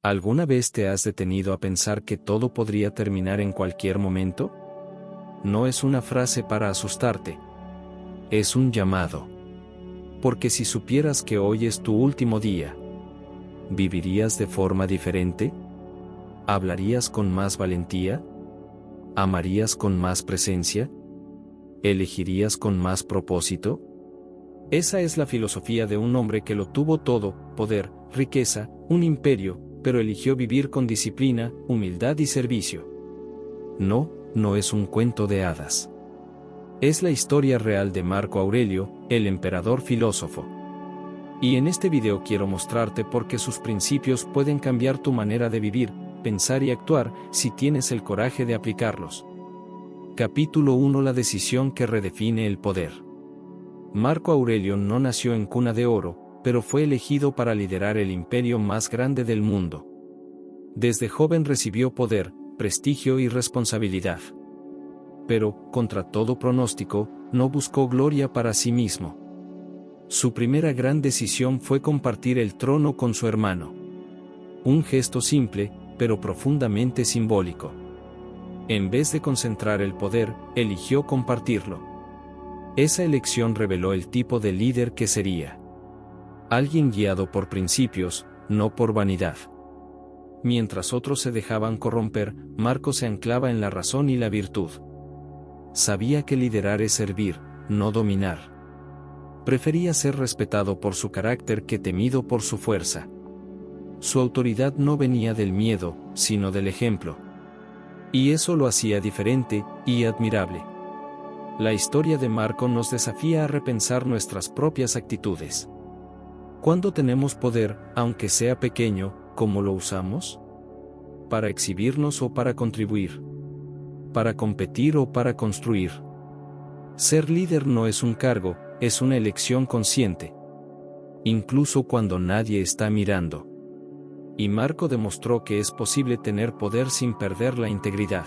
¿Alguna vez te has detenido a pensar que todo podría terminar en cualquier momento? No es una frase para asustarte. Es un llamado. Porque si supieras que hoy es tu último día, ¿vivirías de forma diferente? ¿Hablarías con más valentía? ¿Amarías con más presencia? ¿Elegirías con más propósito? Esa es la filosofía de un hombre que lo tuvo todo: poder, riqueza, un imperio, pero eligió vivir con disciplina, humildad y servicio. No es un cuento de hadas. Es la historia real de Marco Aurelio, el emperador filósofo. Y en este video quiero mostrarte por qué sus principios pueden cambiar tu manera de vivir, pensar y actuar, si tienes el coraje de aplicarlos. Capítulo 1: La decisión que redefine el poder. Marco Aurelio no nació en cuna de oro, pero fue elegido para liderar el imperio más grande del mundo. Desde joven recibió poder, prestigio y responsabilidad. Pero, contra todo pronóstico, no buscó gloria para sí mismo. Su primera gran decisión fue compartir el trono con su hermano. Un gesto simple, pero profundamente simbólico. En vez de concentrar el poder, eligió compartirlo. Esa elección reveló el tipo de líder que sería. Alguien guiado por principios, no por vanidad. Mientras otros se dejaban corromper, Marco se anclaba en la razón y la virtud. Sabía que liderar es servir, no dominar. Prefería ser respetado por su carácter que temido por su fuerza. Su autoridad no venía del miedo, sino del ejemplo. Y eso lo hacía diferente y admirable. La historia de Marco nos desafía a repensar nuestras propias actitudes. ¿Cuándo tenemos poder, aunque sea pequeño, cómo lo usamos? ¿Para exhibirnos o para contribuir? ¿Para competir o para construir? Ser líder no es un cargo, es una elección consciente. Incluso cuando nadie está mirando. Y Marco demostró que es posible tener poder sin perder la integridad.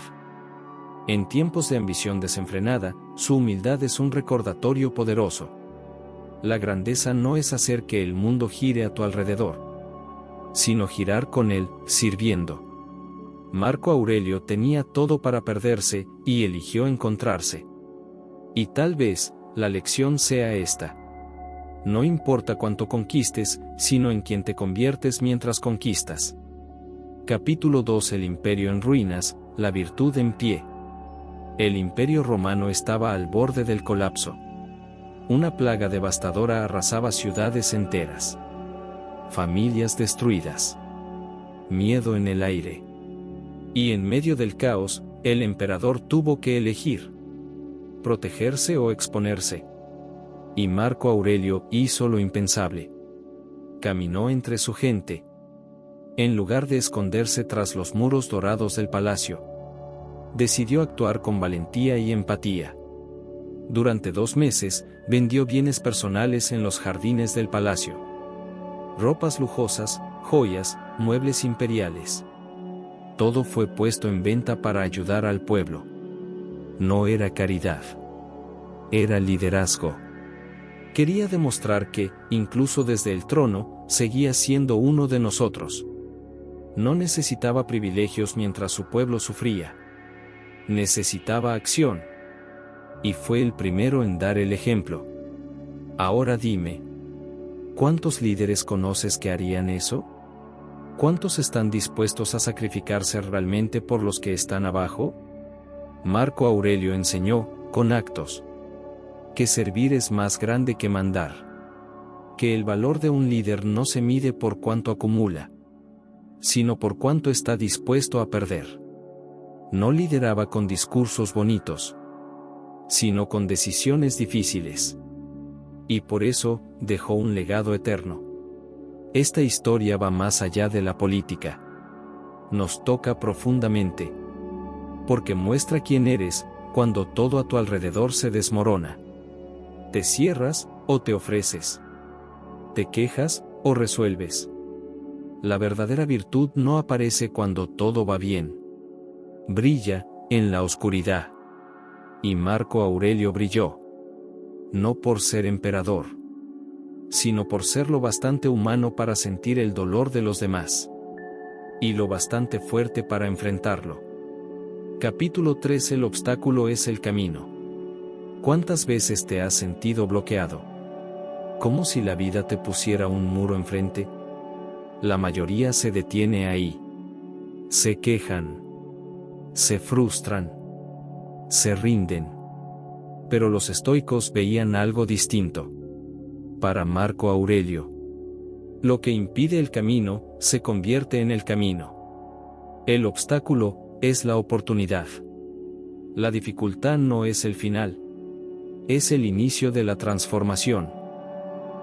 En tiempos de ambición desenfrenada, su humildad es un recordatorio poderoso. La grandeza no es hacer que el mundo gire a tu alrededor, sino girar con él, sirviendo. Marco Aurelio tenía todo para perderse, y eligió encontrarse. Y tal vez, la lección sea esta. No importa cuánto conquistes, sino en quién te conviertes mientras conquistas. Capítulo 2: El imperio en ruinas, la virtud en pie. El imperio romano estaba al borde del colapso. Una plaga devastadora arrasaba ciudades enteras. Familias destruidas. Miedo en el aire. Y en medio del caos, el emperador tuvo que elegir: protegerse o exponerse. Y Marco Aurelio hizo lo impensable. Caminó entre su gente. En lugar de esconderse tras los muros dorados del palacio, decidió actuar con valentía y empatía. Durante 2 meses, vendió bienes personales en los jardines del palacio. Ropas lujosas, joyas, muebles imperiales. Todo fue puesto en venta para ayudar al pueblo. No era caridad. Era liderazgo. Quería demostrar que, incluso desde el trono, seguía siendo uno de nosotros. No necesitaba privilegios mientras su pueblo sufría. Necesitaba acción. Y fue el primero en dar el ejemplo. Ahora dime, ¿cuántos líderes conoces que harían eso? ¿Cuántos están dispuestos a sacrificarse realmente por los que están abajo? Marco Aurelio enseñó, con actos, que servir es más grande que mandar. Que el valor de un líder no se mide por cuánto acumula, sino por cuánto está dispuesto a perder. No lideraba con discursos bonitos, sino con decisiones difíciles. Y por eso, dejó un legado eterno. Esta historia va más allá de la política. Nos toca profundamente. Porque muestra quién eres, cuando todo a tu alrededor se desmorona. ¿Te cierras, o te ofreces? ¿Te quejas, o resuelves? La verdadera virtud no aparece cuando todo va bien. Brilla, en la oscuridad. Y Marco Aurelio brilló. No por ser emperador, sino por ser lo bastante humano para sentir el dolor de los demás. y lo bastante fuerte para enfrentarlo. Capítulo 3. El obstáculo es el camino. ¿Cuántas veces te has sentido bloqueado? Como si la vida te pusiera un muro enfrente. La mayoría se detiene ahí. Se quejan. Se frustran. Se rinden. Pero los estoicos veían algo distinto. Para Marco Aurelio, lo que impide el camino, se convierte en el camino. El obstáculo es la oportunidad. La dificultad no es el final. Es el inicio de la transformación.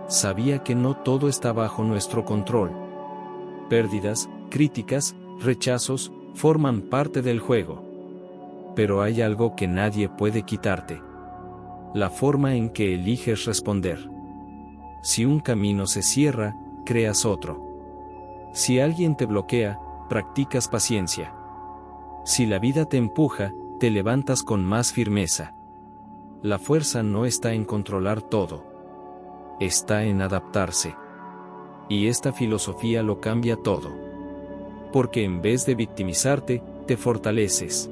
Sabía que no todo está bajo nuestro control. Pérdidas, críticas, rechazos, forman parte del juego. Pero hay algo que nadie puede quitarte. La forma en que eliges responder. Si un camino se cierra, creas otro. Si alguien te bloquea, practicas paciencia. Si la vida te empuja, te levantas con más firmeza. La fuerza no está en controlar todo. Está en adaptarse. Y esta filosofía lo cambia todo. Porque en vez de victimizarte, te fortaleces.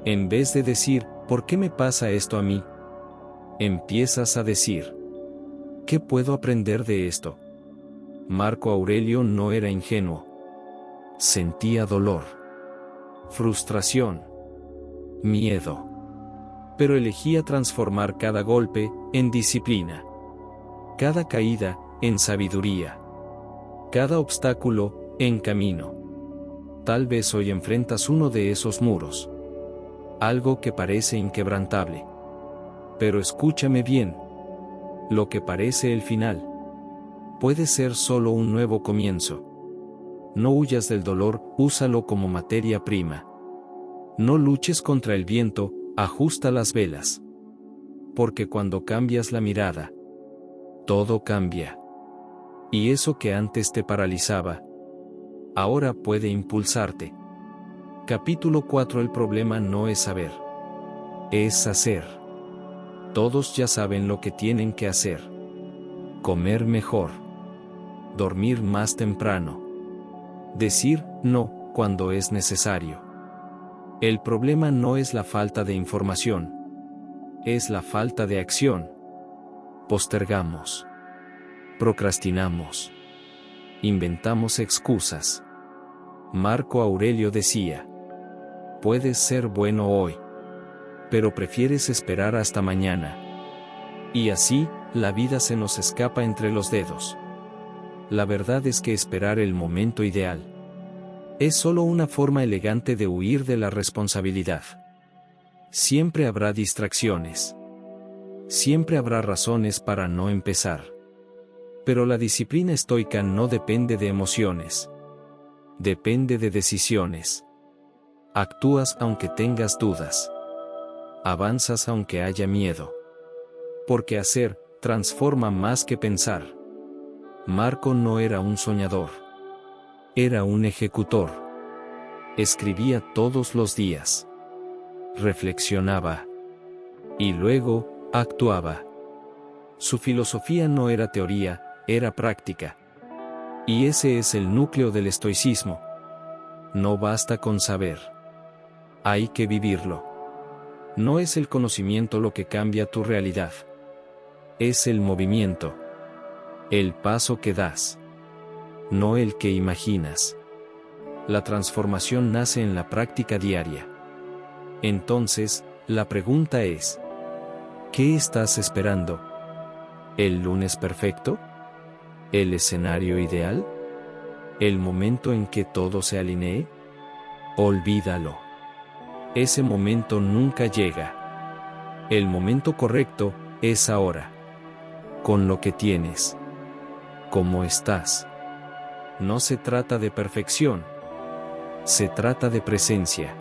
En vez de decir, ¿por qué me pasa esto a mí?, empiezas a decir, ¿qué puedo aprender de esto? Marco Aurelio no era ingenuo. Sentía dolor, frustración, miedo. Pero elegía transformar cada golpe en disciplina. Cada caída en sabiduría. Cada obstáculo en camino. Tal vez hoy enfrentas uno de esos muros. Algo que parece inquebrantable. Pero escúchame bien. Lo que parece el final puede ser solo un nuevo comienzo. No huyas del dolor, úsalo como materia prima. No luches contra el viento, ajusta las velas. Porque cuando cambias la mirada, todo cambia. Y eso que antes te paralizaba, ahora puede impulsarte. Capítulo 4. El problema no es saber, es hacer. Todos ya saben lo que tienen que hacer. Comer mejor. Dormir más temprano. Decir no cuando es necesario. El problema no es la falta de información. Es la falta de acción. Postergamos. Procrastinamos. Inventamos excusas. Marco Aurelio decía, puedes ser bueno hoy, pero prefieres esperar hasta mañana. Y así, la vida se nos escapa entre los dedos. La verdad es que esperar el momento ideal es solo una forma elegante de huir de la responsabilidad. Siempre habrá distracciones. Siempre habrá razones para no empezar. Pero la disciplina estoica no depende de emociones. Depende de decisiones. Actúas aunque tengas dudas. Avanzas aunque haya miedo. Porque hacer transforma más que pensar. Marco no era un soñador. Era un ejecutor. Escribía todos los días. Reflexionaba. Y luego, actuaba. Su filosofía no era teoría, era práctica. Y ese es el núcleo del estoicismo. No basta con saber. Hay que vivirlo. No es el conocimiento lo que cambia tu realidad. Es el movimiento. El paso que das. No el que imaginas. La transformación nace en la práctica diaria. Entonces, la pregunta es, ¿qué estás esperando? ¿El lunes perfecto? ¿El escenario ideal? ¿El momento en que todo se alinee? Olvídalo. Ese momento nunca llega. El momento correcto es ahora. Con lo que tienes. ¿Cómo estás? No se trata de perfección. Se trata de presencia.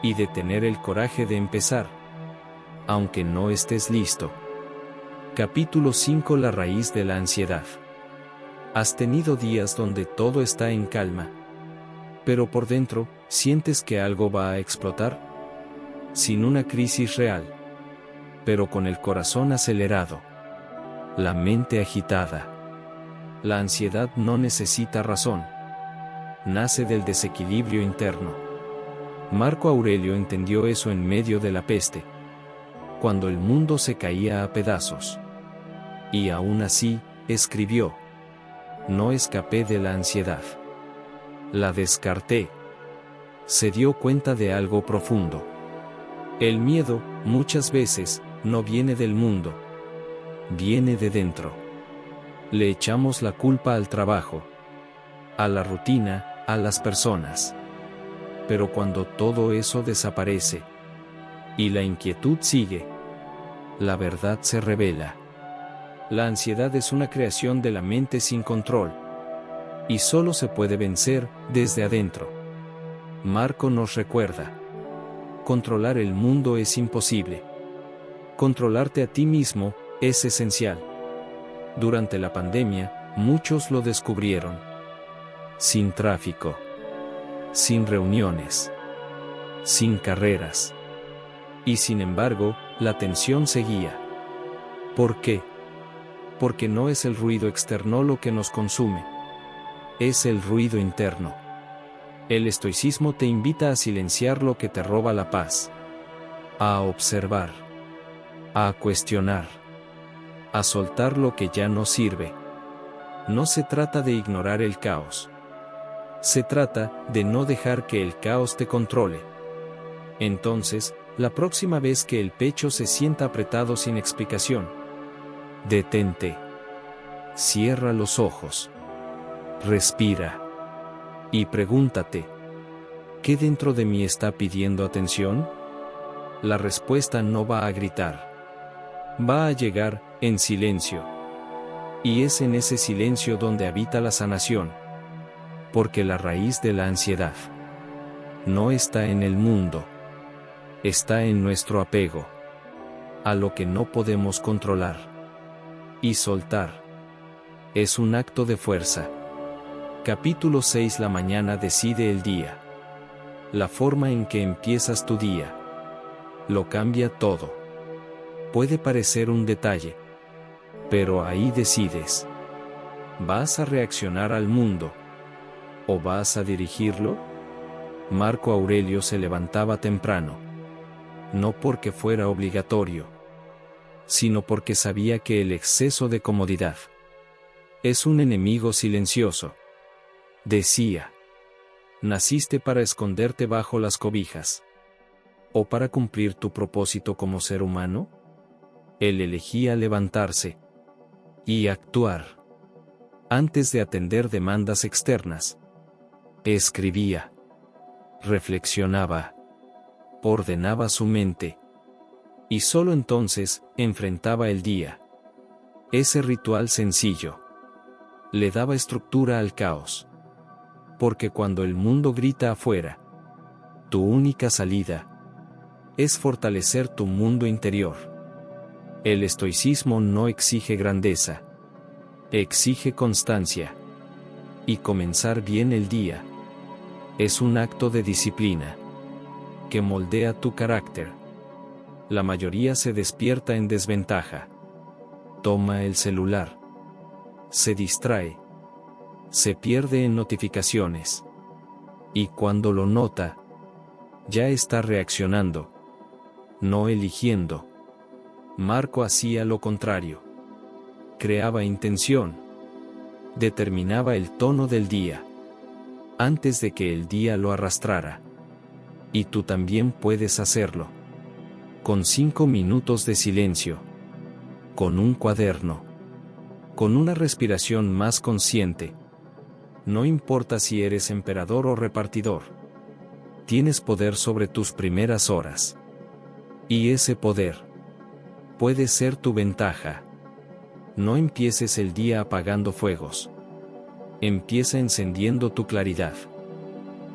Y de tener el coraje de empezar. Aunque no estés listo. Capítulo 5. La raíz de la ansiedad. ¿Has tenido días donde todo está en calma, pero por dentro, sientes que algo va a explotar? Sin una crisis real, pero con el corazón acelerado. La mente agitada. La ansiedad no necesita razón. nace del desequilibrio interno. Marco Aurelio entendió eso en medio de la peste, cuando el mundo se caía a pedazos. Y aún así, escribió: no escapé de la ansiedad. La descarté. Se dio cuenta de algo profundo. El miedo, muchas veces, no viene del mundo. Viene de dentro. Le echamos la culpa al trabajo, a la rutina, a las personas. Pero cuando todo eso desaparece, y la inquietud sigue, la verdad se revela. La ansiedad es una creación de la mente sin control. Y solo se puede vencer desde adentro. Marco nos recuerda: controlar el mundo es imposible. Controlarte a ti mismo es esencial. Durante la pandemia, muchos lo descubrieron. Sin tráfico, sin reuniones, sin carreras. Y sin embargo, la tensión seguía. ¿Por qué? Porque no es el ruido externo lo que nos consume. Es el ruido interno. El estoicismo te invita a silenciar lo que te roba la paz. A observar. A cuestionar. A soltar lo que ya no sirve. No se trata de ignorar el caos. Se trata de no dejar que el caos te controle. Entonces, la próxima vez que el pecho se sienta apretado sin explicación, detente. Cierra los ojos. Respira. Y pregúntate: ¿qué dentro de mí está pidiendo atención? La respuesta no va a gritar. Va a llegar, en silencio. Y es en ese silencio donde habita la sanación. Porque la raíz de la ansiedad no está en el mundo. Está en nuestro apego a lo que no podemos controlar. Y soltar es un acto de fuerza. Capítulo 6. La mañana decide el día. La forma en que empiezas tu día lo cambia todo. Puede parecer un detalle, pero ahí decides. ¿Vas a reaccionar al mundo o vas a dirigirlo? Marco Aurelio se levantaba temprano, no porque fuera obligatorio, sino porque sabía que el exceso de comodidad es un enemigo silencioso. Decía: ¿naciste para esconderte bajo las cobijas o para cumplir tu propósito como ser humano? Él elegía levantarse y actuar antes de atender demandas externas. Escribía, reflexionaba, ordenaba su mente, y solo entonces enfrentaba el día. Ese ritual sencillo le daba estructura al caos. Porque cuando el mundo grita afuera, tu única salida es fortalecer tu mundo interior. El estoicismo no exige grandeza, exige constancia. Y comenzar bien el día es un acto de disciplina que moldea tu carácter. La mayoría se despierta en desventaja. Toma el celular. Se distrae. Se pierde en notificaciones. Y cuando lo nota, ya está reaccionando, no eligiendo. Marco hacía lo contrario. Creaba intención. Determinaba el tono del día antes de que el día lo arrastrara. Y tú también puedes hacerlo. Con 5 minutos de silencio. Con un cuaderno. Con una respiración más consciente. No importa si eres emperador o repartidor. Tienes poder sobre tus primeras horas. Y ese poder puede ser tu ventaja. No empieces el día apagando fuegos. Empieza encendiendo tu claridad.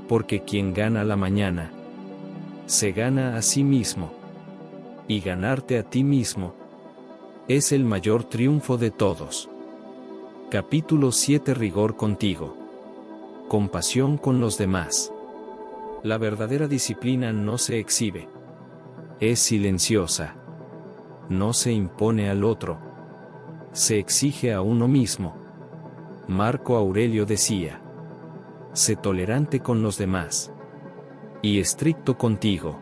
Porque quien gana la mañana, se gana a sí mismo. Y ganarte a ti mismo es el mayor triunfo de todos. Capítulo 7. Rigor contigo. Compasión con los demás. La verdadera disciplina no se exhibe. Es silenciosa. No se impone al otro. Se exige a uno mismo. Marco Aurelio decía: Sé tolerante con los demás. Y estricto contigo.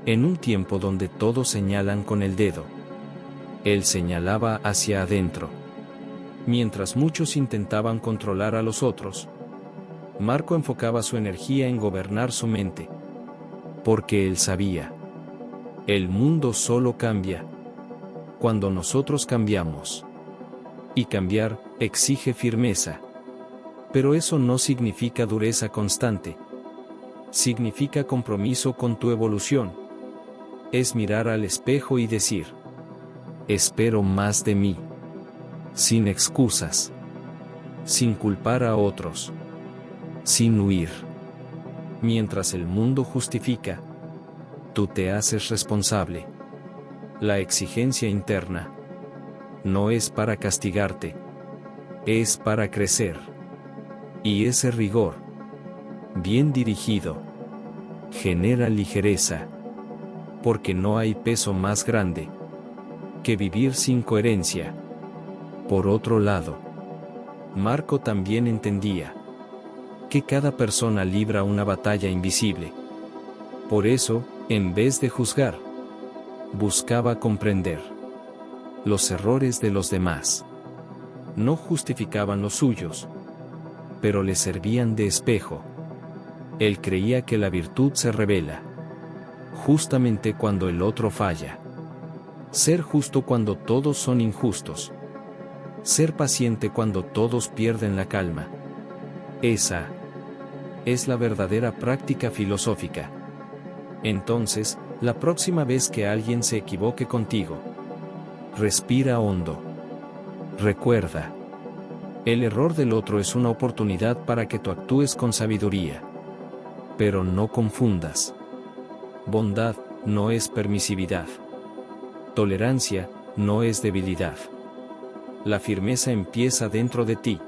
En un tiempo donde todos señalan con el dedo, él señalaba hacia adentro. Mientras muchos intentaban controlar a los otros, Marco enfocaba su energía en gobernar su mente. Porque él sabía. El mundo solo cambia cuando nosotros cambiamos. Y cambiar exige firmeza. Pero eso no significa dureza constante. Significa compromiso con tu evolución. Es mirar al espejo y decir: espero más de mí. Sin excusas. Sin culpar a otros. Sin huir. Mientras el mundo justifica, tú te haces responsable. La exigencia interna no es para castigarte, es para crecer. Y ese rigor, bien dirigido, genera ligereza. Porque no hay peso más grande que vivir sin coherencia. Por otro lado, Marco también entendía que cada persona libra una batalla invisible. Por eso, en vez de juzgar, buscaba comprender los errores de los demás. No justificaban los suyos, pero le servían de espejo. Él creía que la virtud se revela justamente cuando el otro falla. Ser justo cuando todos son injustos. Ser paciente cuando todos pierden la calma. Esa es la verdadera práctica filosófica. Entonces, la próxima vez que alguien se equivoque contigo, respira hondo. Recuerda, el error del otro es una oportunidad para que tú actúes con sabiduría. Pero no confundas. Bondad no es permisividad. Tolerancia no es debilidad. La firmeza empieza dentro de ti.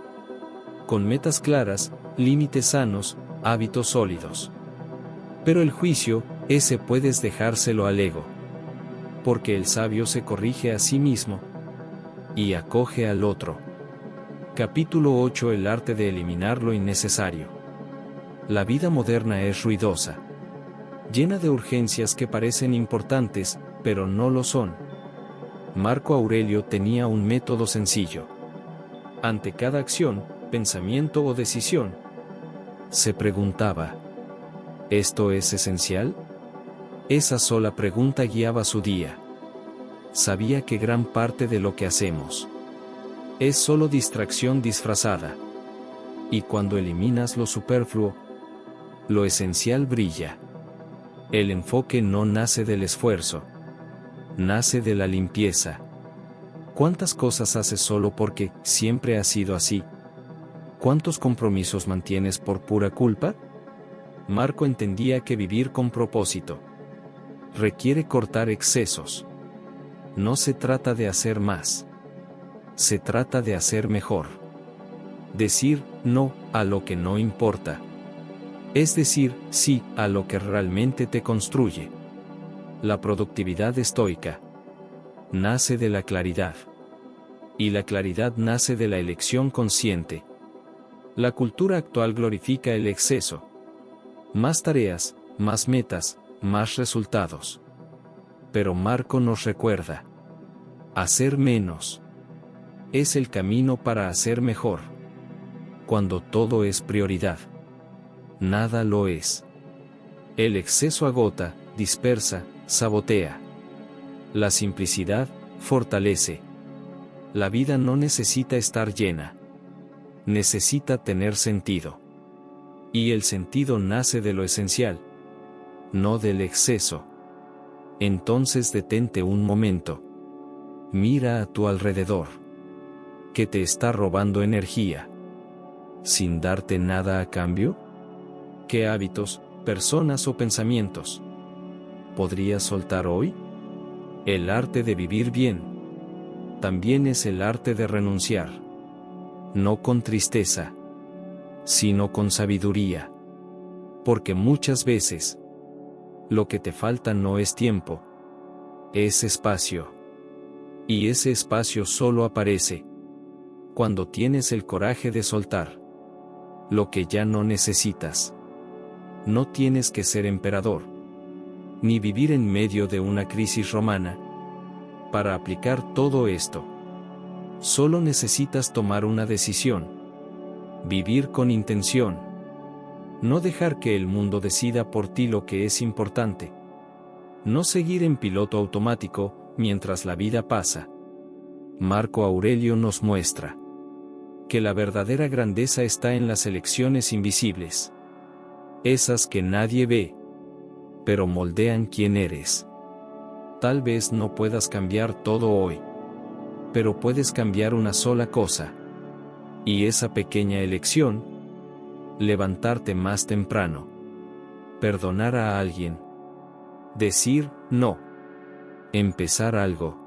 Con metas claras, límites sanos, hábitos sólidos. Pero el juicio, ese puedes dejárselo al ego. Porque el sabio se corrige a sí mismo y acoge al otro. Capítulo 8: El arte de eliminar lo innecesario. La vida moderna es ruidosa, llena de urgencias que parecen importantes, pero no lo son. Marco Aurelio tenía un método sencillo. Ante cada acción, pensamiento o decisión, se preguntaba: ¿esto es esencial? Esa sola pregunta guiaba su día. Sabía que gran parte de lo que hacemos es solo distracción disfrazada. Y cuando eliminas lo superfluo, lo esencial brilla. El enfoque no nace del esfuerzo, nace de la limpieza. ¿Cuántas cosas haces solo porque siempre ha sido así? ¿Cuántos compromisos mantienes por pura culpa? Marco entendía que vivir con propósito requiere cortar excesos. No se trata de hacer más. Se trata de hacer mejor. Decir no a lo que no importa. Es decir sí a lo que realmente te construye. La productividad estoica nace de la claridad. Y la claridad nace de la elección consciente. La cultura actual glorifica el exceso. Más tareas, más metas, más resultados. Pero Marco nos recuerda: hacer menos es el camino para hacer mejor. Cuando todo es prioridad, nada lo es. El exceso agota, dispersa, sabotea. La simplicidad fortalece. La vida no necesita estar llena. Necesita tener sentido. Y el sentido nace de lo esencial, no del exceso. Entonces detente un momento. Mira a tu alrededor. ¿Qué te está robando energía sin darte nada a cambio? ¿Qué hábitos, personas o pensamientos podrías soltar hoy? El arte de vivir bien también es el arte de renunciar. No con tristeza, sino con sabiduría. Porque muchas veces lo que te falta no es tiempo, es espacio. Y ese espacio solo aparece cuando tienes el coraje de soltar. lo que ya no necesitas. No tienes que ser emperador, ni vivir en medio de una crisis romana, para aplicar todo esto. Solo necesitas tomar una decisión. Vivir con intención. No dejar que el mundo decida por ti lo que es importante. No seguir en piloto automático, mientras la vida pasa. Marco Aurelio nos muestra que la verdadera grandeza está en las elecciones invisibles. Esas que nadie ve, pero moldean quién eres. Tal vez no puedas cambiar todo hoy, pero puedes cambiar una sola cosa. Y esa pequeña elección: levantarte más temprano, perdonar a alguien, decir no, empezar algo,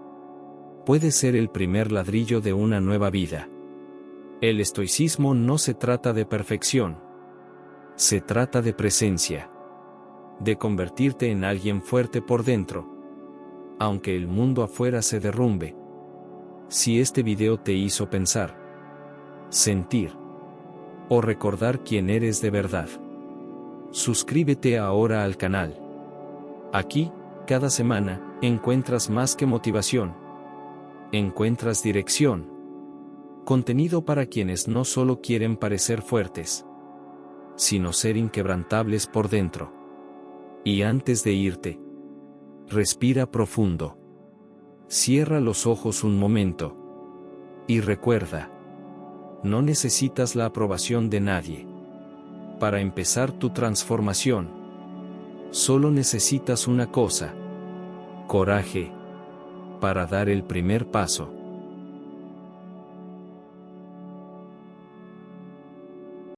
puede ser el primer ladrillo de una nueva vida. El estoicismo no se trata de perfección, se trata de presencia, de convertirte en alguien fuerte por dentro, aunque el mundo afuera se derrumbe. Si este video te hizo pensar, sentir o recordar quién eres de verdad, suscríbete ahora al canal. Aquí, cada semana, encuentras más que motivación. Encuentras dirección. Contenido para quienes no solo quieren parecer fuertes, sino ser inquebrantables por dentro. Y antes de irte, respira profundo. Cierra los ojos un momento. Y recuerda, no necesitas la aprobación de nadie para empezar tu transformación. Solo necesitas una cosa: coraje para dar el primer paso.